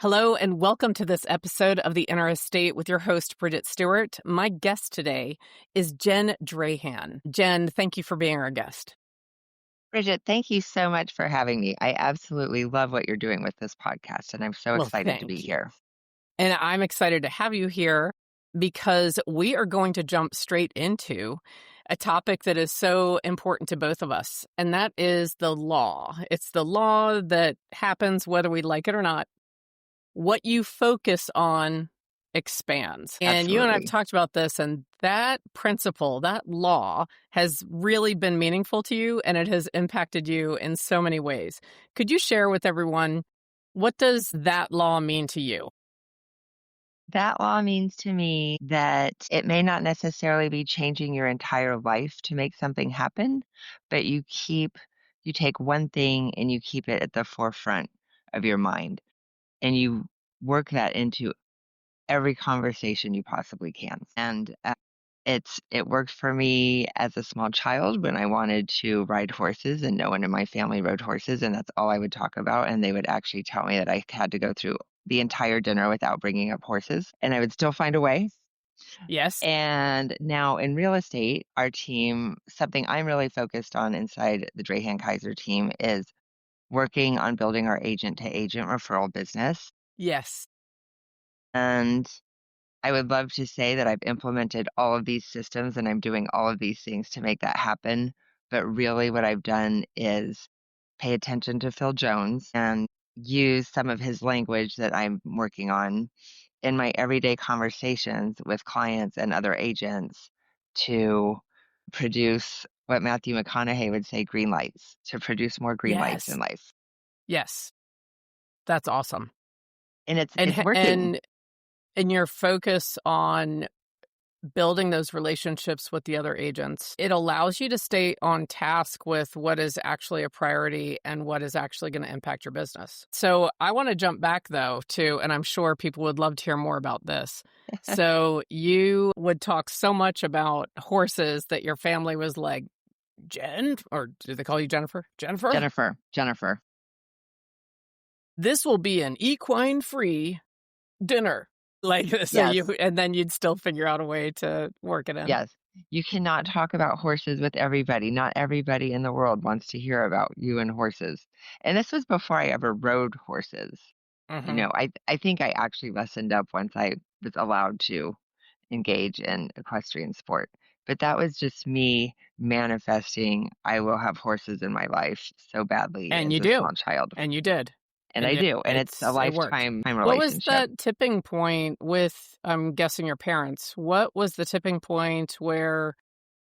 Hello and welcome to this episode of The Inner Estate with your host, Bridget Stuart. My guest today is Jen Drahan. Jen, thank you for being our guest. Bridget, thank you so much for having me. I absolutely love what you're doing with this podcast, and I'm so Well, excited to be thank you. here. And I'm excited to have you here because we are going to jump straight into a topic that is so important to both of us, and that is the law. It's the law that happens whether we like it or not. What you focus on expands. And you and I have Absolutely. talked about this, and that principle, that law, has really been meaningful to you, and it has impacted you in so many ways. Could you share with everyone, what does that law mean to you? That law means to me that it may not necessarily be changing your entire life to make something happen, but you take one thing and you keep it at the forefront of your mind, and you work that into every conversation you possibly can. And it worked for me as a small child when I wanted to ride horses, and no one in my family rode horses, and that's all I would talk about. And they would actually tell me that I had to go through the entire dinner without bringing up horses, and I would still find a way. Yes. And now in real estate, our team, something I'm really focused on inside the Drahan-Keiser team is working on building our agent to agent referral business. Yes. And I would love to say that I've implemented all of these systems and I'm doing all of these things to make that happen. But really, what I've done is pay attention to Phil Jones and use some of his language that I'm working on in my everyday conversations with clients and other agents to produce what Matthew McConaughey would say, green lights, to produce more green lights in Yes. life. Yes. That's awesome. And it's And it's working. and your focus on building those relationships with the other agents, it allows you to stay on task with what is actually a priority and what is actually going to impact your business. So I want to jump back though to, and I'm sure people would love to hear more about this. So you would talk so much about horses that your family was like, Jen, or do they call you Jennifer? Jennifer, Jennifer. this will be an equine-free dinner. Like, so Yes. and then you'd still figure out a way to work it in. Yes. You cannot talk about horses with everybody. Not everybody in the world wants to hear about you and horses. And this was before I ever rode horses. Mm-hmm. I think I actually lessened up once I was allowed to engage in equestrian sport. But that was just me manifesting I will have horses in my life so badly And as you a do. small child. And you did. And I do. And it's a It worked. lifetime What was relationship. that tipping point with, I'm guessing, your parents? What was the tipping point where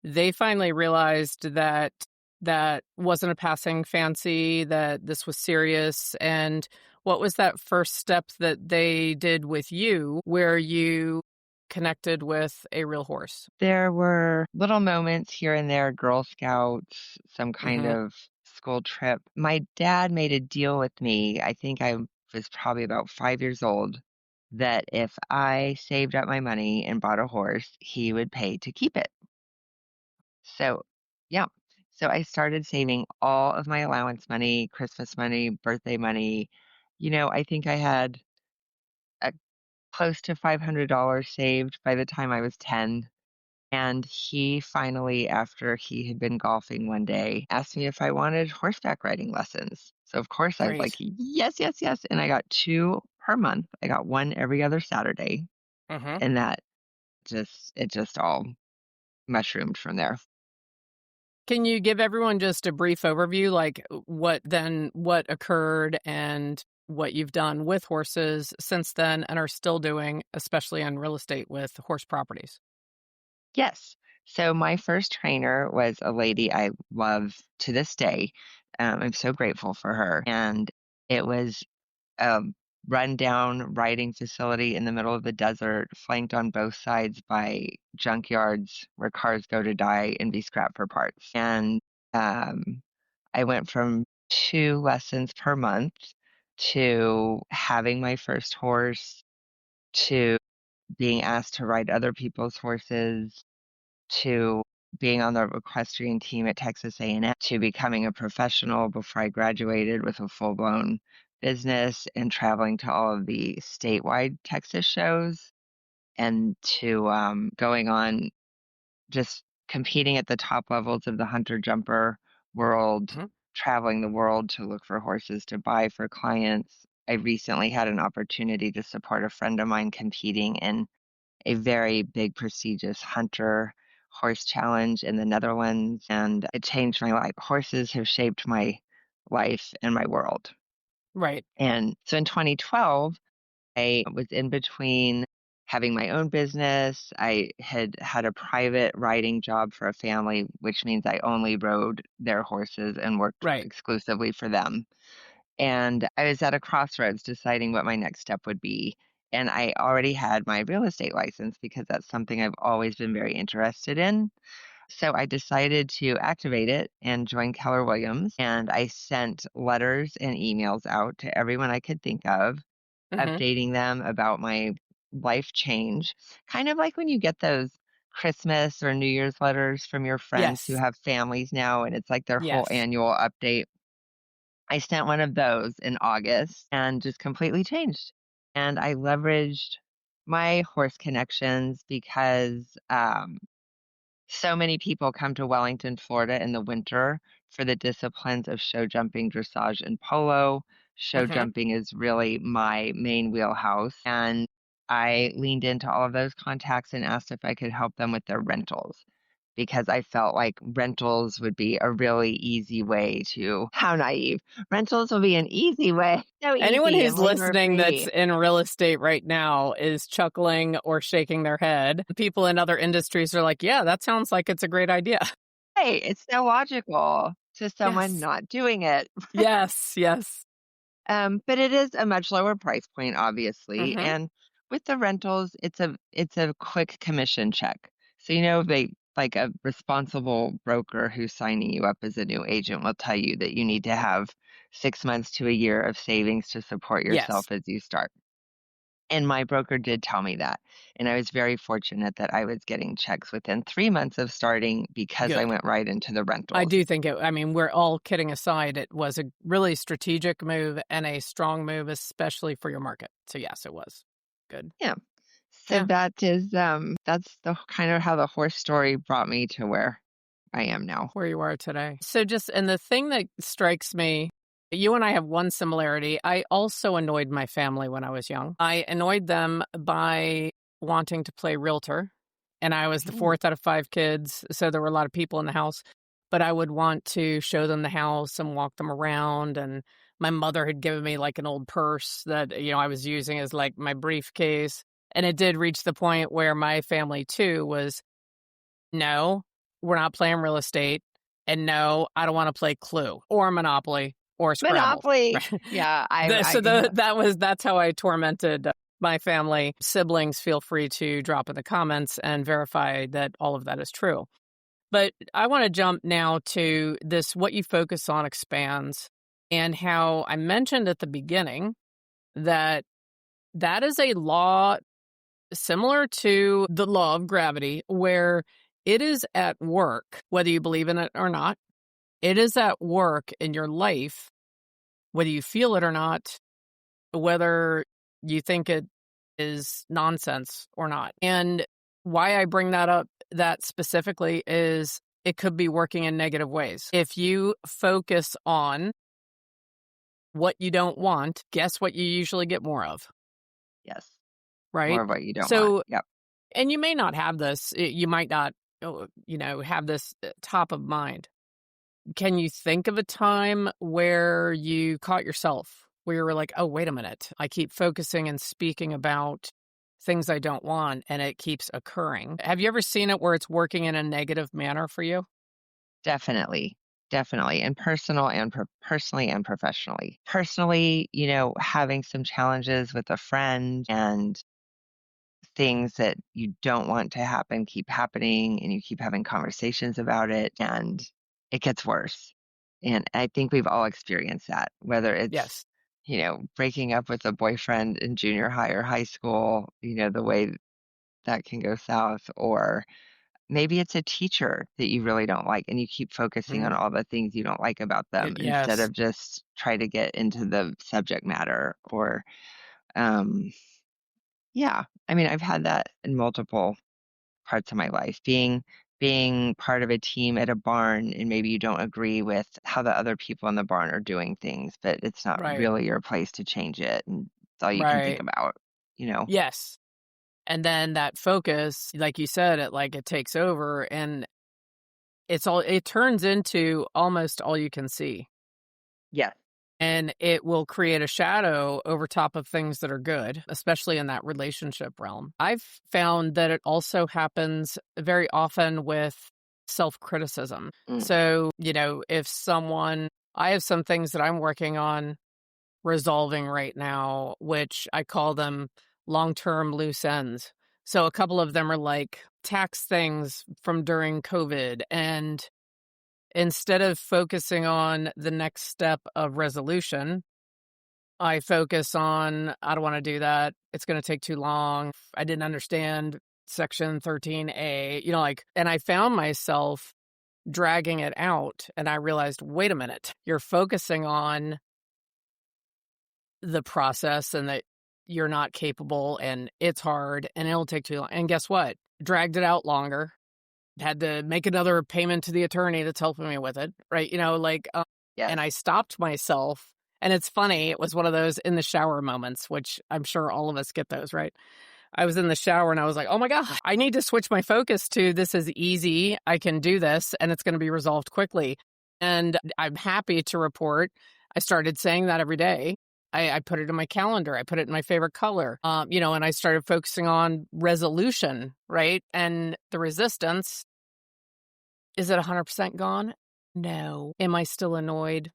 they finally realized that that wasn't a passing fancy, that this was serious? And what was that first step that they did with you where you connected with a real horse? There were little moments here and there, Girl Scouts, some kind Mm-hmm. of school trip. My dad made a deal with me. I think I was probably about 5 years old, that if I saved up my money and bought a horse, he would pay to keep it. So, yeah. So I started saving all of my allowance money, Christmas money, birthday money. I think I had close to $500 saved by the time I was 10. And he finally, after he had been golfing one day, asked me if I wanted horseback riding lessons. So of course I was like, Great. yes, yes, yes. And I got 2 per month. I got one every other Saturday. Mm-hmm. And it just all mushroomed from there. Can you give everyone just a brief overview, like what occurred and what you've done with horses since then and are still doing, especially in real estate with horse properties? Yes. So my first trainer was a lady I love to this day. I'm so grateful for her. And it was a rundown riding facility in the middle of the desert, flanked on both sides by junkyards where cars go to die and be scrapped for parts. And I went from 2 lessons per month to having my first horse to being asked to ride other people's horses to being on the equestrian team at Texas A&M to becoming a professional before I graduated with a full-blown business and traveling to all of the statewide Texas shows and to going on just competing at the top levels of the hunter jumper world, Mhm. traveling the world to look for horses to buy for clients. I recently had an opportunity to support a friend of mine competing in a very big, prestigious hunter horse challenge in the Netherlands, and it changed my life. Horses have shaped my life and my world. Right. And so in 2012, I was in between having my own business. I had had a private riding job for a family, which means I only rode their horses and worked Right. exclusively for them. And I was at a crossroads deciding what my next step would be. And I already had my real estate license because that's something I've always been very interested in. So I decided to activate it and join Keller Williams. And I sent letters and emails out to everyone I could think of, Hmm. updating them about my life change. Kind of like when you get those Christmas or New Year's letters from your friends who Yes. have families now, and it's like their whole Yes. annual update. I sent one of those in August and just completely changed. And I leveraged my horse connections because so many people come to Wellington, Florida in the winter for the disciplines of show jumping, dressage, and polo. Show Hmm. jumping is really my main wheelhouse. And I leaned into all of those contacts and asked if I could help them with their rentals because I felt like rentals would be a really easy way to, how naive, rentals will be an easy way, so Anyone easy and who's labor listening that's free. in real estate right now is chuckling or shaking their head. People in other industries are like, yeah, that sounds like it's a great idea. Hey, it's so logical to someone Yes. not doing it. Yes. Yes. But it is a much lower price point, obviously. Hmm. And with the rentals, it's a quick commission check. So they like a responsible broker who's signing you up as a new agent will tell you that you need to have 6 months to a year of savings to support Yes. yourself as you start. And my broker did tell me that. And I was very fortunate that I was getting checks within 3 months of starting because I Good. went right into the I rentals. do think I mean, we're all kidding aside, it was a really strategic move and a strong move, especially for your market. So yes, it was good. Yeah. So Yeah. that's the kind of how the horse story brought me to where I am now. Where you are today. So and the thing that strikes me, you and I have one similarity. I also annoyed my family when I was young. I annoyed them by wanting to play realtor, and I was the Mm. fourth out of five kids, so there were a lot of people in the house, but I would want to show them the house and walk them around, and my mother had given me like an old purse that, I was using as like my briefcase, and it did reach the point where my family too was, no, we're not playing real estate. And no, I don't want to play Clue or Monopoly or Scrabble. Monopoly. Right. Yeah, I That's how I tormented my family. Siblings, feel free to drop in the comments and verify that all of that is true. But I want to jump now to this what you focus on expands, and how I mentioned at the beginning that that is a law similar to the law of gravity, where it is at work, whether you believe in it or not. It is at work in your life, whether you feel it or not, whether you think it is nonsense or not. And why I bring that up, that specifically, is it could be working in negative ways. If you focus on what you don't want, guess what you usually get more of, yes, more right? of what you don't want. So, Yep. and you may not have this, you might not, have this top of mind. Can you think of a time where you caught yourself, where you were like, oh, wait a minute, I keep focusing and speaking about things I don't want, and it keeps occurring? Have you ever seen it where it's working in a negative manner for you? Definitely. Definitely. And personally and professionally. Personally, having some challenges with a friend and things that you don't want to happen keep happening and you keep having conversations about it and it gets worse. And I think we've all experienced that, whether it's, Yes. breaking up with a boyfriend in junior high or high school, the way that can go south, or maybe it's a teacher that you really don't like and you keep focusing on Mm, all the things you don't like about them instead yes. of just try to get into the subject matter or um yeah, I mean, I've had that in multiple parts of my life. Being part of a team at a barn and maybe you don't agree with how the other people in the barn are doing things, but it's not Right. really your place to change it and it's all you can think Right. about, you know. Yes. And then that focus, like you said, it takes over and it turns into almost all you can see. Yeah, And it will create a shadow over top of things that are good, especially in that relationship realm. I've found that it also happens very often with self-criticism. mm, So, I have some things that I'm working on resolving right now, which I call them long-term loose ends. So a couple of them are like tax things from during COVID. And instead of focusing on the next step of resolution, I focus on, I don't want to do that. It's going to take too long. I didn't understand section 13A, and I found myself dragging it out. And I realized, wait a minute, you're focusing on the process and that you're not capable and it's hard and it'll take too long. And guess what? Dragged it out longer. Had to make another payment to the attorney that's helping me with it, right? yes, And I stopped myself. And it's funny, it was one of those in the shower moments, which I'm sure all of us get those, right? I was in the shower and I was like, oh my God, I need to switch my focus to this is easy. I can do this and it's going to be resolved quickly. And I'm happy to report I started saying that every day. I put it in my calendar. I put it in my favorite color, and I started focusing on resolution, right? And the resistance, is it 100% gone? No. Am I still annoyed?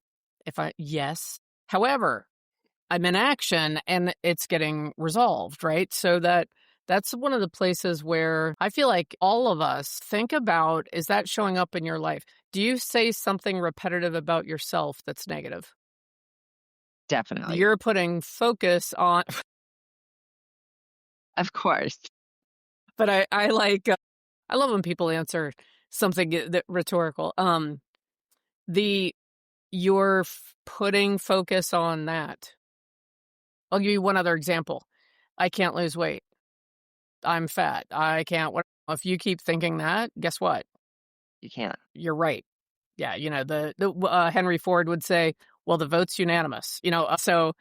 Yes. However, I'm in action and it's getting resolved, right? So that's one of the places where I feel like all of us think about, is that showing up in your life? Do you say something repetitive about yourself that's negative? definitely. You're putting focus on, Of course. but I love when people answer something that rhetorical. The you're putting focus on that. I'll give you one other example. I can't lose weight. I'm fat. I can't. What if you keep thinking that? Guess what? You can't. You're right. Yeah, Henry Ford would say, "Well, the vote's unanimous." So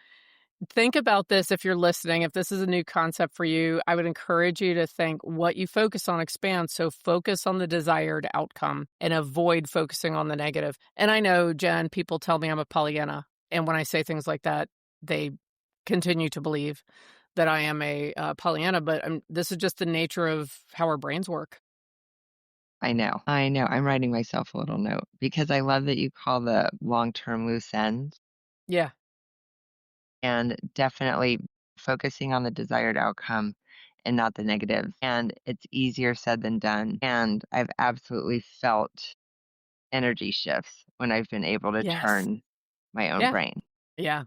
think about this if you're listening. If this is a new concept for you, I would encourage you to think what you focus on expands. So focus on the desired outcome and avoid focusing on the negative. And I know, Jen, people tell me I'm a Pollyanna, and when I say things like that, they continue to believe that I am a Pollyanna. But this is just the nature of how our brains work. I know. I know. I'm writing myself a little note because I love that you call the long-term loose ends Yeah. and definitely focusing on the desired outcome and not the negative. And it's easier said than done. And I've absolutely felt energy shifts when I've been able to Yes. turn my own Yeah. brain. Yeah.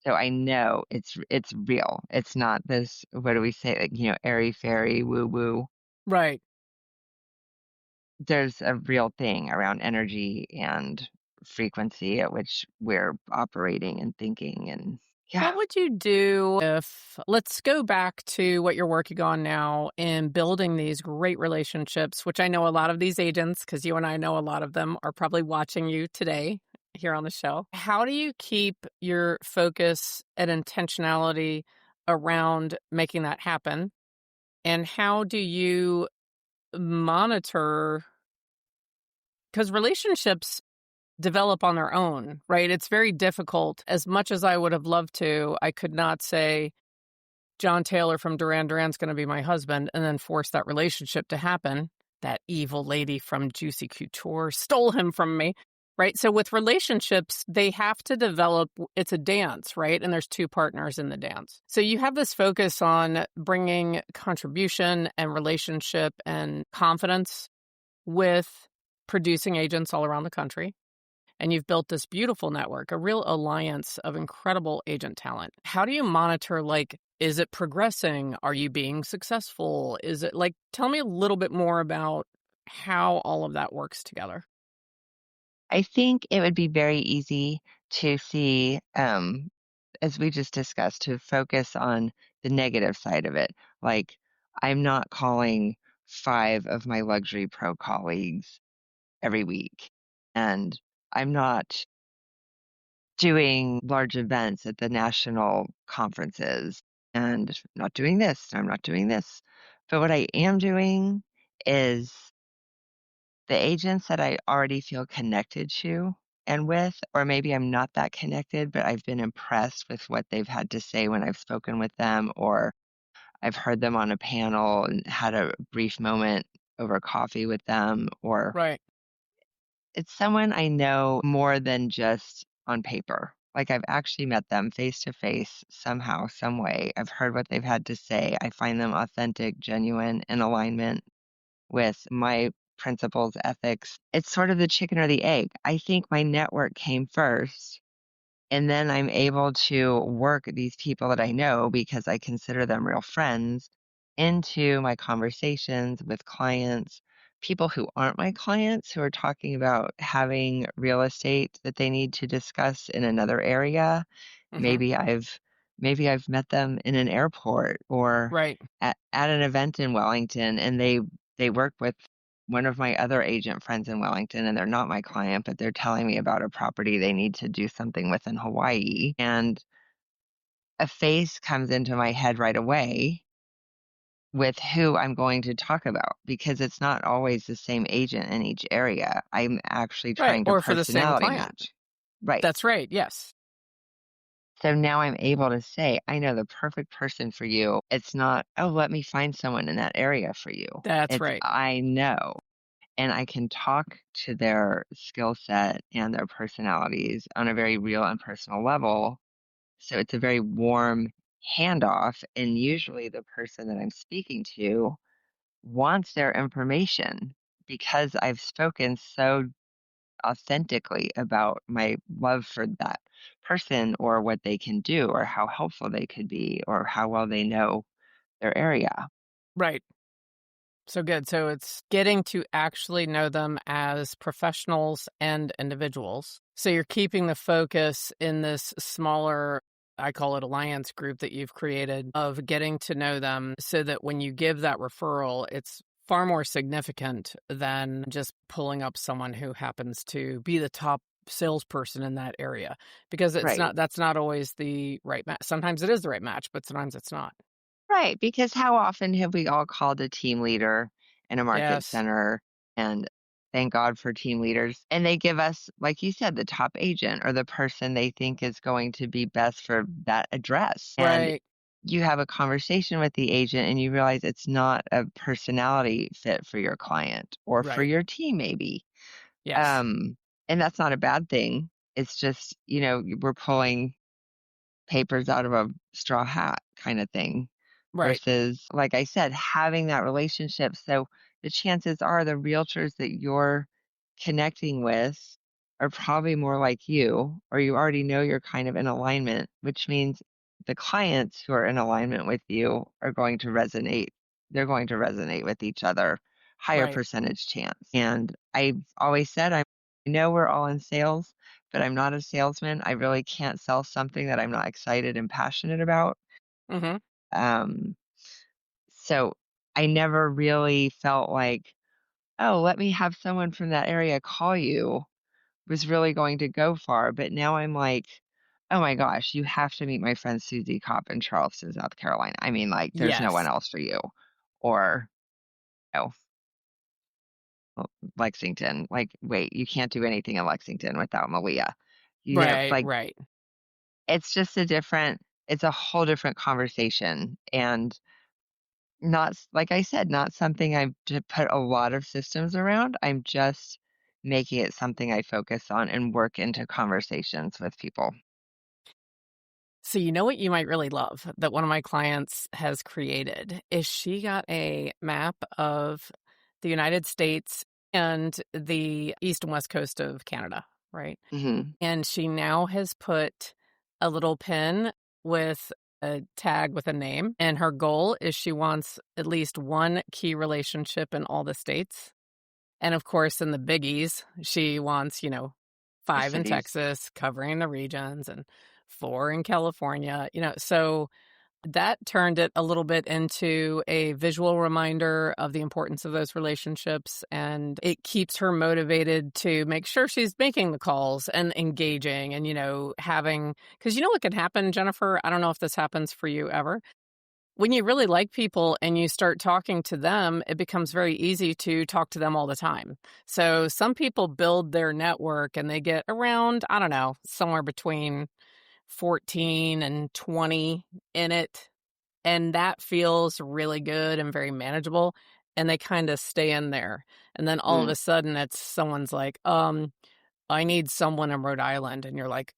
So I know it's real. It's not this, what do we say, like, airy fairy woo woo. Right. There's a real thing around energy and frequency at which we're operating and thinking and yeah, What would you do if, let's go back to what you're working on now in building these great relationships, which I know a lot of these agents, because you and I know a lot of them, are probably watching you today here on the show. How do you keep your focus and intentionality around making that happen? And how do you monitor? Because relationships develop on their own, right? It's very difficult. As much as I would have loved to, I could not say John Taylor from Duran's going to be my husband and then force that relationship to happen. That evil lady from Juicy Couture stole him from me, right? So with relationships, they have to develop, it's a dance, right? And there's two partners in the dance. So you have this focus on bringing contribution and relationship and confidence with producing agents all around the country. And you've built this beautiful network, a real alliance of incredible agent talent. How do you monitor, is it progressing? Are you being successful? Is it tell me a little bit more about how all of that works together. I think it would be very easy to see, as we just discussed, to focus on the negative side of it. Like, I'm not calling 5 of my luxury pro colleagues every week, and I'm not doing large events at the national conferences, and I'm not doing this, and I'm not doing this. But what I am doing is the agents that I already feel connected to and with, or maybe I'm not that connected, but I've been impressed with what they've had to say when I've spoken with them, or I've heard them on a panel and had a brief moment over coffee with them, or Right. it's someone I know more than just on paper. Like I've actually met them face to face somehow, some way. I've heard what they've had to say. I find them authentic, genuine, in alignment with my principles, ethics. It's sort of the chicken or the egg. I think my network came first, and then I'm able to work these people that I know because I consider them real friends into my conversations with clients, people who aren't my clients who are talking about having real estate that they need to discuss in another area. Hmm. Maybe I've met them in an airport or Right. at an event in Wellington, and they work with one of my other agent friends in Wellington, and they're not my client, but they're telling me about a property they need to do something with in Hawaii. And a face comes into my head right away with who I'm going to talk about because it's not always the same agent in each area. I'm actually Right. trying to Or for the same personality client. match. Right. That's right. Yes. So now I'm able to say, I know the perfect person for you. It's not, oh, let me find someone in that area for you. That's It's, right. I know. And I can talk to their skill set and their personalities on a very real and personal level. So it's a very warm handoff. And usually the person that I'm speaking to wants their information because I've spoken so authentically about my love for that person or what they can do or how helpful they could be or how well they know their area. Right. So good. So it's getting to actually know them as professionals and individuals. So you're keeping the focus in this smaller, I call it alliance group that you've created of getting to know them so that when you give that referral, it's far more significant than just pulling up someone who happens to be the top salesperson in that area because Right. that's not always the right match. Sometimes it is the right match, but sometimes it's not. Right, because how often have we all called a team leader in a market Yes. center, and thank God for team leaders, and they give us, like you said, the top agent or the person they think is going to be best for that address, and Right. you have a conversation with the agent and you realize it's not a personality fit for your client or for Right. your team maybe. Yes. Um, and that's not a bad thing. It's just, we're pulling papers out of a straw hat kind of thing Right. versus, like I said, having that relationship. So the chances are the realtors that you're connecting with are probably more like you, or you already know you're kind of in alignment, which means the clients who are in alignment with you are going to resonate. They're going to resonate with each other, higher Right. percentage chance. And I've always said, I know we're all in sales, but I'm not a salesman. I really can't sell something that I'm not excited and passionate about. Mhm. Um, so I never really felt like, oh, let me have someone from that area call you was really going to go far. But now I'm like, oh my gosh, you have to meet my friend Susie Kopp in Charleston, South Carolina. I mean, like, there's no one Yes. else for you. Or, oh, Lexington. Like, wait, you can't do anything in Lexington without Malia. Right, Like, right. it's just it's a whole different conversation. And not like I said, not something I've to put a lot of systems around. I'm just making it something I focus on and work into conversations with people. So you know what you might really love that one of my clients has created is she got a map of the United States and the east and west coast of Canada, right? Hmm. And she now has put a little pin with a tag with a name, and her goal is she wants at least one key relationship in all the states. And of course, in the biggies, she wants, The 5 in cities. Texas, covering the regions, and 4 in California, so that turned it a little bit into a visual reminder of the importance of those relationships, and it keeps her motivated to make sure she's making the calls and engaging and, having, because what can happen, Jennifer? I don't know if this happens for you ever. When you really like people and you start talking to them, it becomes very easy to talk to them all the time. So some people build their network and they get around, I don't know, somewhere between 14 and 20 in it. And that feels really good and very manageable. And they kind of stay in there. And then all of Mm, a sudden it's someone's like, I need someone in Rhode Island. And you're like,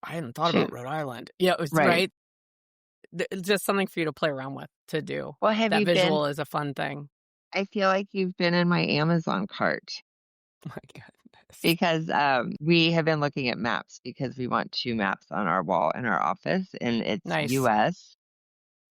I hadn't thought about shoot. Rhode Island. Yeah, it's Right. right. It's just something for you to play around with, to do. Well, have That you been? visual is a fun thing. I feel like you've been in my Amazon cart My goodness. because we have been looking at maps because we want 2 maps on our wall in our office, and it's Nice. US.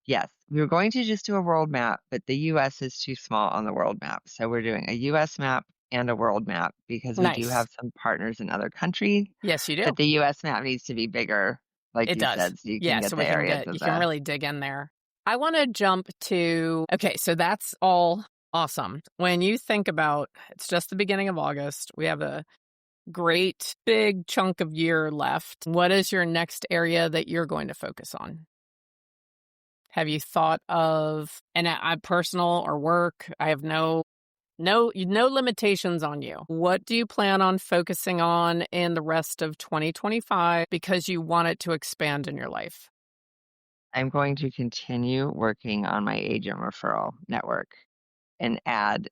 Yes, we were going to just do a world map, but the US is too small on the world map. So we're doing a US map and a world map because we do Nice. have some partners in other countries, Yes, you but do. the US map needs to be bigger, like It you does. said, so you can Yeah, get so the areas you of can the. really dig in there. I want to jump to, okay, so that's all awesome. When you think about, it's just the beginning of August. We have a great big chunk of year left. What is your next area that you're going to focus on? Have you thought of, and I personal or work, I have no limitations on you. What do you plan on focusing on in the rest of 2025 because you want it to expand in your life? I'm going to continue working on my agent referral network and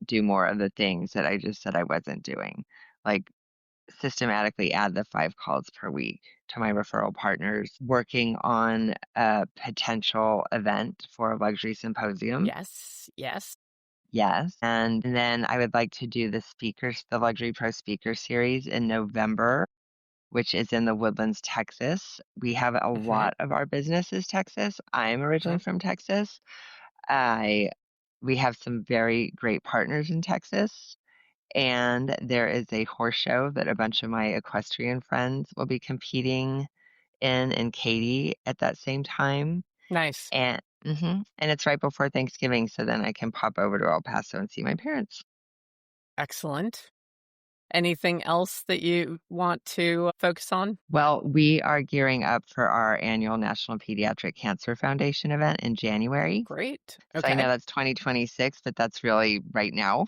do more of the things that I just said I wasn't doing. Like systematically add the 5 calls per week to my referral partners, working on a potential event for a luxury symposium. Yes, yes. Yes. And then I would like to do the Luxury Pro Speaker Series in November, which is in the Woodlands, Texas. We have a Mm-hmm, lot of our business is Texas. I'm originally mm-hmm. from Texas. I We have some very great partners in Texas. And there is a horse show that a bunch of my equestrian friends will be competing in Katy at that same time. Nice. And it's right before Thanksgiving, so then I can pop over to El Paso and see my parents. Excellent. Anything else that you want to focus on? Well, we are gearing up for our annual National Pediatric Cancer Foundation event in January. Great. So I know Okay. that's 2026, but that's really right now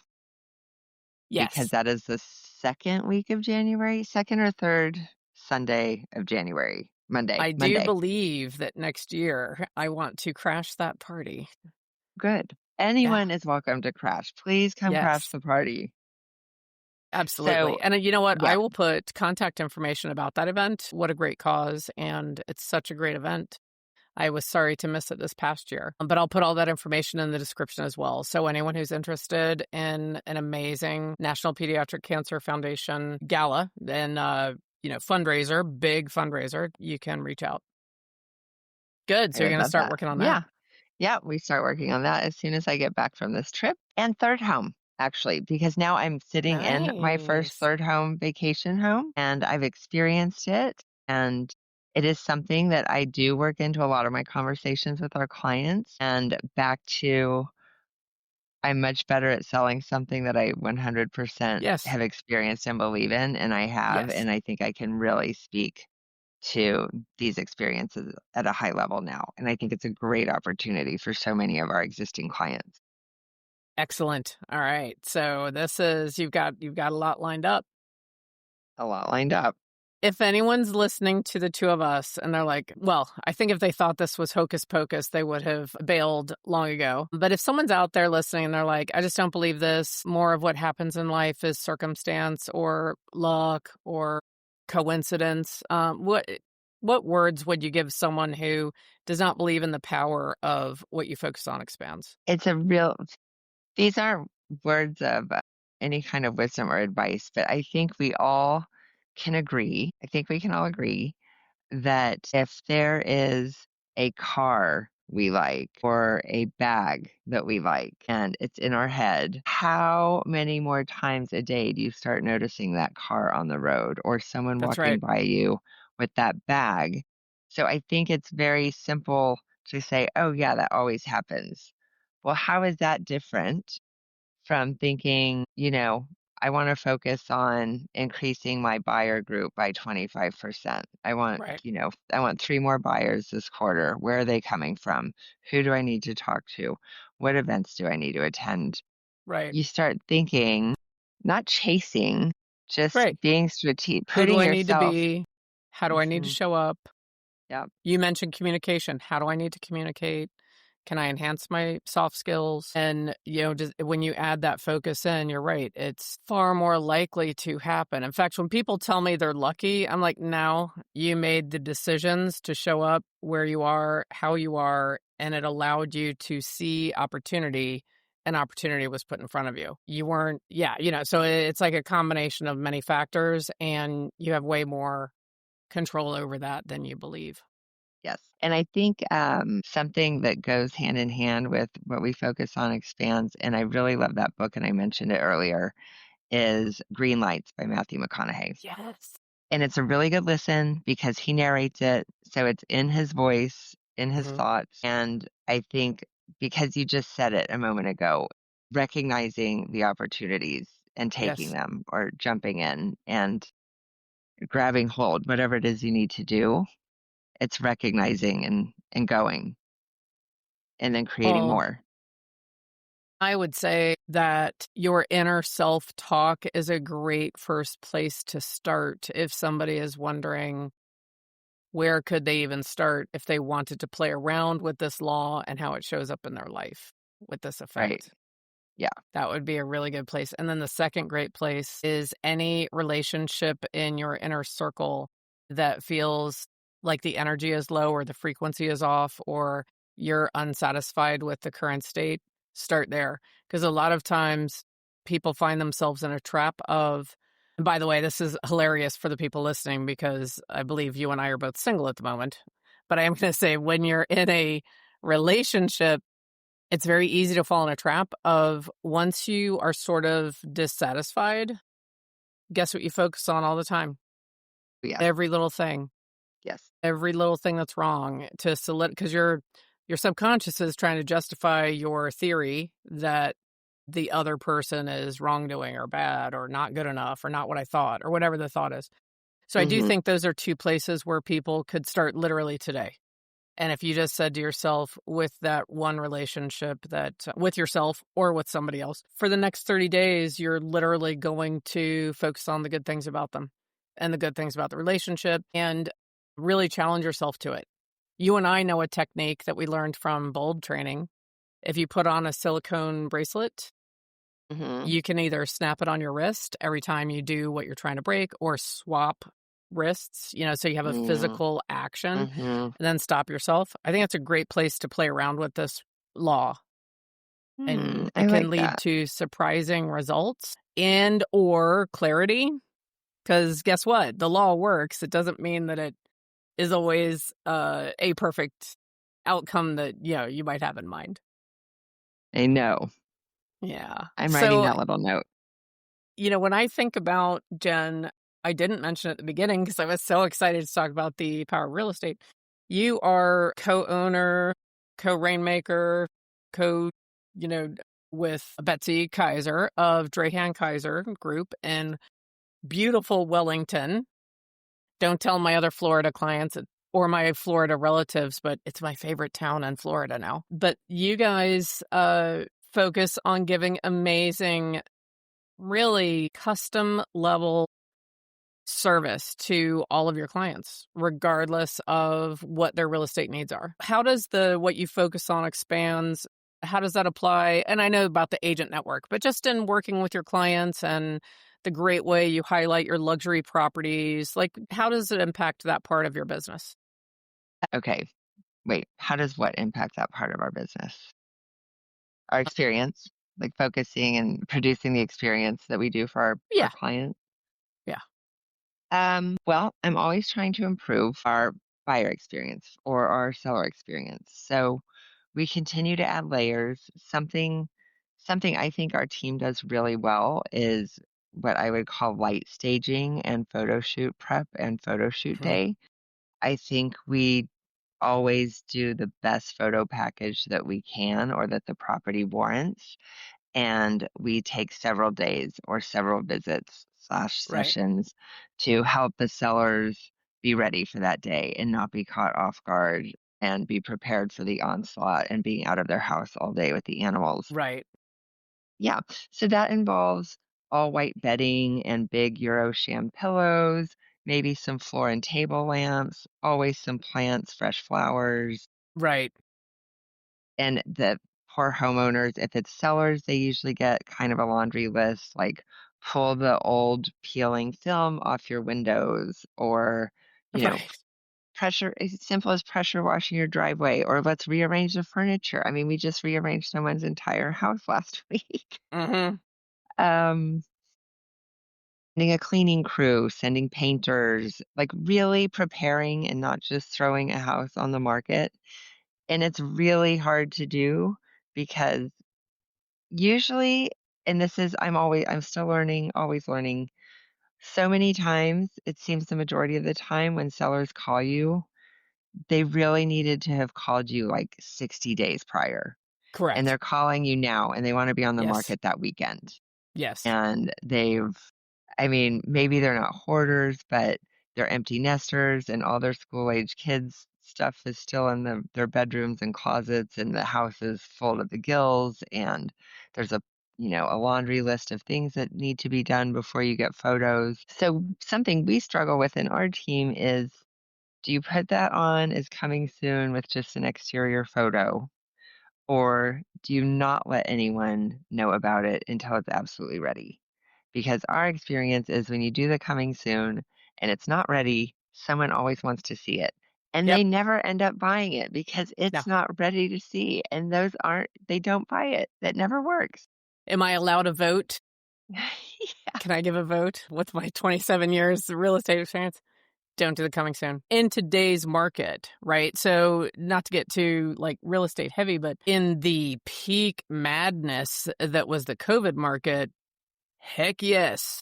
because Yes. that is the second week of January, second or third Sunday of January, I do Monday. believe that next year I want to crash that party. Good. Yeah. Anyone is welcome to crash. Please come crash Yes. the party. Absolutely. So, And you know what? yeah, I will put contact information about that event. What a great cause. And it's such a great event. I was sorry to miss it this past year, but I'll put all that information in the description as well. So anyone who's interested in an amazing National Pediatric Cancer Foundation gala and, fundraiser, big fundraiser, you can reach out. Good. I So you're would going to love start that. working on that. Yeah. Yeah, we start working on that as soon as I get back from this trip. And third home, actually, because now I'm sitting in my first Nice. third home vacation home and I've experienced it. And it is something that I do work into a lot of my conversations with our clients. And back to, I'm much better at selling something that I 100% Yes. have experienced and believe in. And I have. Yes. And I think I can really speak to these experiences at a high level now. And I think it's a great opportunity for so many of our existing clients. Excellent. All right. So this is, you've got a lot lined up. A lot lined up. If anyone's listening to the two of us and they're like, well, I think if they thought this was hocus pocus, they would have bailed long ago. But if someone's out there listening and they're like, I just don't believe this, more of what happens in life is circumstance or luck or coincidence, what words would you give someone who does not believe in the power of what you focus on expands? It's a real, these aren't words of any kind of wisdom or advice, but I think we all can agree. I think we can all agree that if there is a car we like or a bag that we like and it's in our head, how many more times a day do you start noticing that car on the road or someone That's walking right. by you with that bag? So I think it's very simple to say, oh, yeah, that always happens. Well, how is that different from thinking, I want to focus on increasing my buyer group by 25%. Right. I want three more buyers this quarter. Where are they coming from? Who do I need to talk to? What events do I need to attend? Right. You start thinking, not chasing, just Right. being strategic, Who do putting I need to yourself. be? How do I need to Mhm, show up? yep, You mentioned communication. How do I need to communicate? Can I enhance my soft skills? And, just when you add that focus in, you're right. It's far more likely to happen. In fact, when people tell me they're lucky, I'm like, no, you made the decisions to show up where you are, how you are, and it allowed you to see opportunity. And opportunity was put in front of you. You weren't, yeah, so it's like a combination of many factors, and you have way more control over that than you believe. yes. And I think something that goes hand in hand with what we focus on expands, and I really love that book, and I mentioned it earlier, is Green Lights by Matthew McConaughey. Yes. And it's a really good listen because he narrates it, so it's in his voice, in his Mhm. thoughts, and I think because you just said it a moment ago, recognizing the opportunities and taking Yes. them or jumping in and grabbing hold, whatever it is you need to do, it's recognizing and going and then creating Well, more. I would say that your inner self-talk is a great first place to start if somebody is wondering where could they even start if they wanted to play around with this law and how it shows up in their life with this Right. effect. Yeah. That would be a really good place. And then the second great place is any relationship in your inner circle that feels like the energy is low or the frequency is off or you're unsatisfied with the current state. Start there. Because a lot of times people find themselves in a trap of, and by the way, this is hilarious for the people listening because I believe you and I are both single at the moment. But I am going to say when you're in a relationship, it's very easy to fall in a trap of once you are sort of dissatisfied, guess what you focus on all the time? Yes. Every little thing. Yes. Every little thing that's wrong to because your subconscious is trying to justify your theory that the other person is wrongdoing or bad or not good enough or not what I thought or whatever the thought is. So I do Mhm. think those are two places where people could start literally today. And if you just said to yourself with that one relationship that with yourself or with somebody else, for the next 30 days, you're literally going to focus on the good things about them and the good things about the relationship and really challenge yourself to it. You and I know a technique that we learned from Bold training. If you put on a silicone bracelet, Mhm. you can either snap it on your wrist every time you do what you're trying to break or swap wrists, so you have a Mm. physical action Mhm. and then stop yourself. I think that's a great place to play around with this law, and I it can like lead that. to surprising results and or clarity. Because guess what? The law works. It doesn't mean that it is always a perfect outcome that you might have in mind. I know. Yeah. I'm writing So that little note. when I think about Jen, I didn't mention at the beginning because I was so excited to talk about the power of real estate. You are co-owner, co-rainmaker, co, you know, with Betsy Kaiser of Drahan-Keiser Group in beautiful Wellington. Don't tell my other Florida clients or my Florida relatives, but it's my favorite town in Florida now. But you guys focus on giving amazing, really custom level service to all of your clients, regardless of what their real estate needs are. How does what you focus on expands? How does that apply? And I know about the agent network, but just in working with your clients and the great way you highlight your luxury properties, like how does it impact that part of your business? Okay. Wait, how does what impact that part of our business? Our experience, like focusing and producing the experience that we do for our Yeah, clients. yeah, Well, I'm always trying to improve our buyer experience or our seller experience. So we continue to add layers. Something I think our team does really well is what I would call light staging and photo shoot prep and photo shoot Mhm. day. I think we always do the best photo package that we can or that the property warrants. And we take several days or several visits slash Right. sessions to help the sellers be ready for that day and not be caught off guard and be prepared for the onslaught and being out of their house all day with the animals. Right. Yeah. So that involves all white bedding and big Eurosham pillows, maybe some floor and table lamps, always some plants, fresh flowers. Right. And the poor homeowners, if it's sellers, they usually get kind of a laundry list, like pull the old peeling film off your windows or, you know, Right. pressure as simple as pressure washing your driveway or let's rearrange the furniture. I mean, we just rearranged someone's entire house last week. Mhm. Um, Sending a cleaning crew, sending painters, like really preparing and not just throwing a house on the market. And it's really hard to do because usually, and this is I'm still learning, always learning. So many times, it seems the majority of the time when sellers call you, they really needed to have called you like 60 days prior. And Correct. they're calling you now and they want to be on the Yes. market that weekend. Yes. And I mean, maybe they're not hoarders, but they're empty nesters and all their school age kids stuff is still in their bedrooms and closets and the house is full to the gills and there's a laundry list of things that need to be done before you get photos. So something we struggle with in our team is, do you put that on as coming soon with just an exterior photo? Or do you not let anyone know about it until it's absolutely ready? Because our experience is when you do the coming soon and it's not ready, someone always wants to see it. And Yep. they never end up buying it because No. it's not ready to see. And they don't buy it. That never works. Am I allowed to vote? Yeah. Can I give a vote? What's my 27 years real estate experience? Don't do the coming soon. In today's market, right? So not to get too like real estate heavy, but in the peak madness that was the COVID market, heck yes.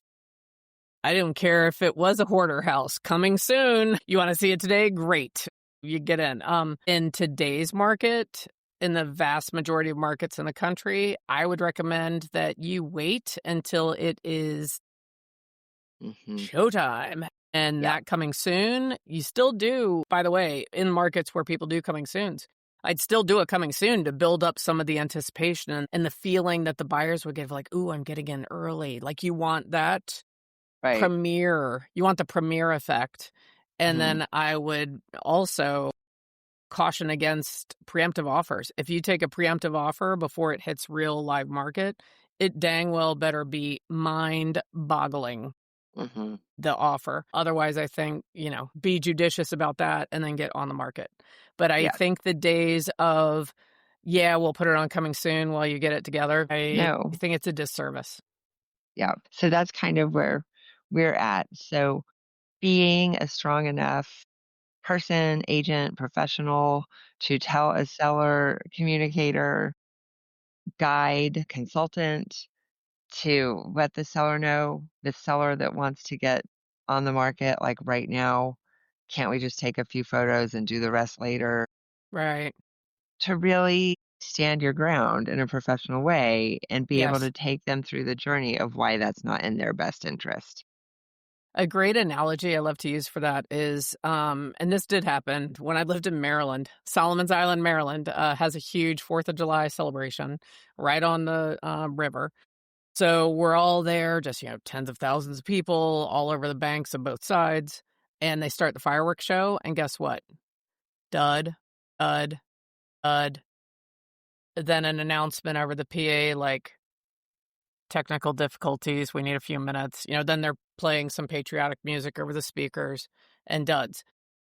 I don't care if it was a hoarder house coming soon. You want to see it today? Great. You get in today's market, in the vast majority of markets in the country, I would recommend that you wait until it is Hmm. showtime. And Yeah. that coming soon, you still do, by the way, in markets where people do coming soons, I'd still do a coming soon to build up some of the anticipation and the feeling that the buyers would give like, ooh, I'm getting in early. Like you want that Right. premiere, you want the premiere effect. And Hmm. then I would also caution against preemptive offers. If you take a preemptive offer before it hits real live market, it dang well better be mind boggling Hmm. the offer. Otherwise, I think, be judicious about that and then get on the market. But I Yes. think the days of, yeah, we'll put it on coming soon while you get it together, I No. think it's a disservice. Yeah. So that's kind of where we're at. So being a strong enough person, agent, professional to tell a seller, communicator, guide, consultant to let the seller know, the seller that wants to get on the market, like right now, can't we just take a few photos and do the rest later? Right. To really stand your ground in a professional way and be able Yes. to take them through the journey of why that's not in their best interest. A great analogy I love to use for that is, and this did happen when I lived in Maryland. Solomon's Island, Maryland, has a huge 4th of July celebration right on the river. So we're all there, just, tens of thousands of people all over the banks of both sides. And they start the fireworks show. And guess what? Dud, dud, dud. Then an announcement over the PA, like, technical difficulties. We need a few minutes. Then they're playing some patriotic music over the speakers and duds.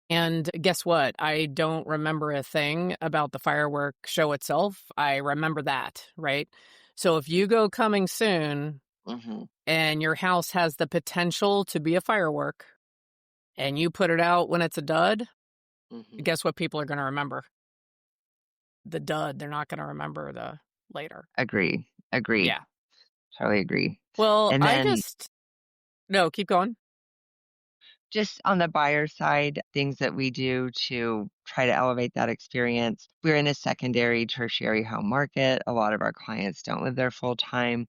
And guess what? I don't remember a thing about the firework show itself. I remember that, right? So if you go coming soon Hmm. and your house has the potential to be a firework and you put it out when it's a dud, Hmm. guess what people are going to remember? the dud. They're not going to remember the later. Agree. Agree. Yeah. Totally agree. Well, And then no, keep going. just on the buyer side, things that we do to try to elevate that experience. We're in a secondary, tertiary home market. A lot of our clients don't live there full time.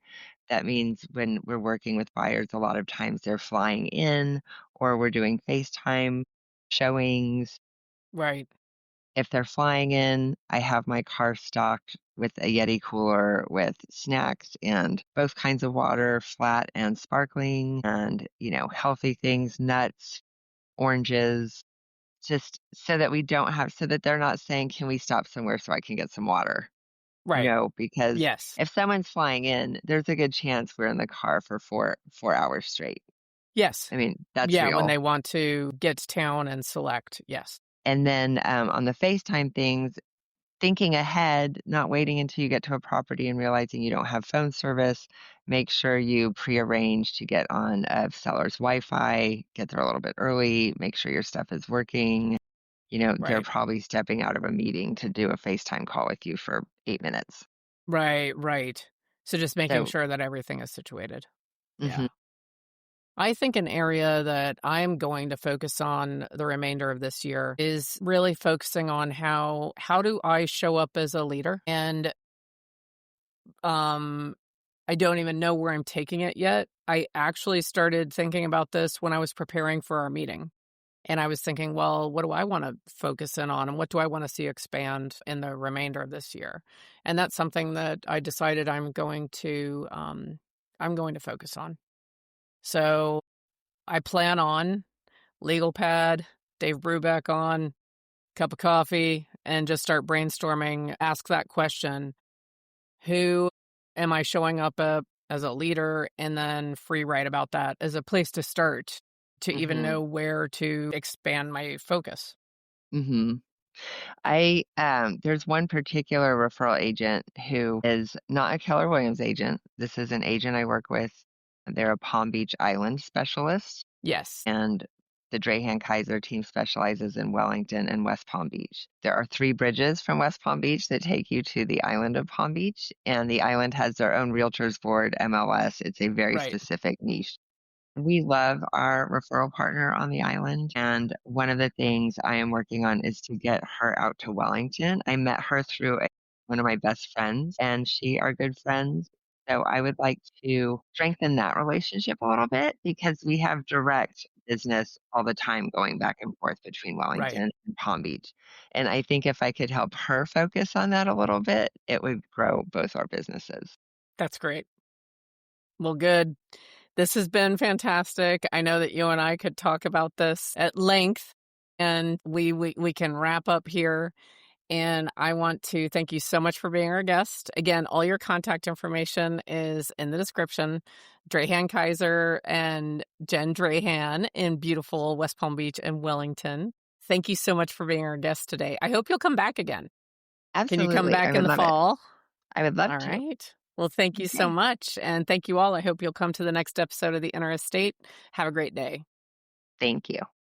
That means when we're working with buyers, a lot of times they're flying in or we're doing FaceTime showings. Right. If they're flying in, I have my car stocked with a Yeti cooler with snacks and both kinds of water, flat and sparkling, and, healthy things, nuts, oranges, just so that so that they're not saying, "Can we stop somewhere so I can get some water?" Right. Because Yes. if someone's flying in, there's a good chance we're in the car for 4 hours straight. Yes. I mean, that's Yeah, when real. they want to get to town and select. Yes. And then, on the FaceTime things, thinking ahead, not waiting until you get to a property and realizing you don't have phone service, make sure you prearrange to get on a seller's Wi-Fi, get there a little bit early, make sure your stuff is working. They're Right. probably stepping out of a meeting to do a FaceTime call with you for 8 minutes. Right, right. So just making So, sure that everything is situated. mhm, Yeah. I think an area that I'm going to focus on the remainder of this year is really focusing on how do I show up as a leader? And um I don't even know where I'm taking it yet. I actually started thinking about this when I was preparing for our meeting. And I was thinking, well, what do I want to focus in on and what do I want to see expand in the remainder of this year? And that's something that I decided I'm going to focus on. So I plan on legal pad, Dave Brubeck on, cup of coffee, and just start brainstorming, ask that question. Who am I showing up as a leader? And then free write about that as a place to start to even mhm, know where to expand my focus. mhm. There's one particular referral agent who is not a Keller Williams agent. This is an agent I work with. They're a Palm Beach Island specialist, Yes. and the Drahan-Keiser team specializes in Wellington and West Palm Beach. There are 3 bridges from West Palm Beach that take you to the island of Palm Beach, and the island has their own realtors board, MLS. It's a very Right. specific niche. We love our referral partner on the island, and one of the things I am working on is to get her out to Wellington. I met her through one of my best friends, and she are good friends. So I would like to strengthen that relationship a little bit because we have direct business all the time going back and forth between Right. Wellington and Palm Beach. And I think if I could help her focus on that a little bit, it would grow both our businesses. That's great. Well, good. This has been fantastic. I know that you and I could talk about this at length, and we can wrap up here. And I want to thank you so much for being our guest. Again, all your contact information is in the description. Drahan-Keiser and Jen Drahan in beautiful West Palm Beach and Wellington. Thank you so much for being our guest today. I hope you'll come back again. Can you come Absolutely. I back in would the love it. fall? I would love All to. right. Well, thank you so Okay. much. And thank you all. I hope you'll come to the next episode of The Inner Estate. Have a great day. Thank you.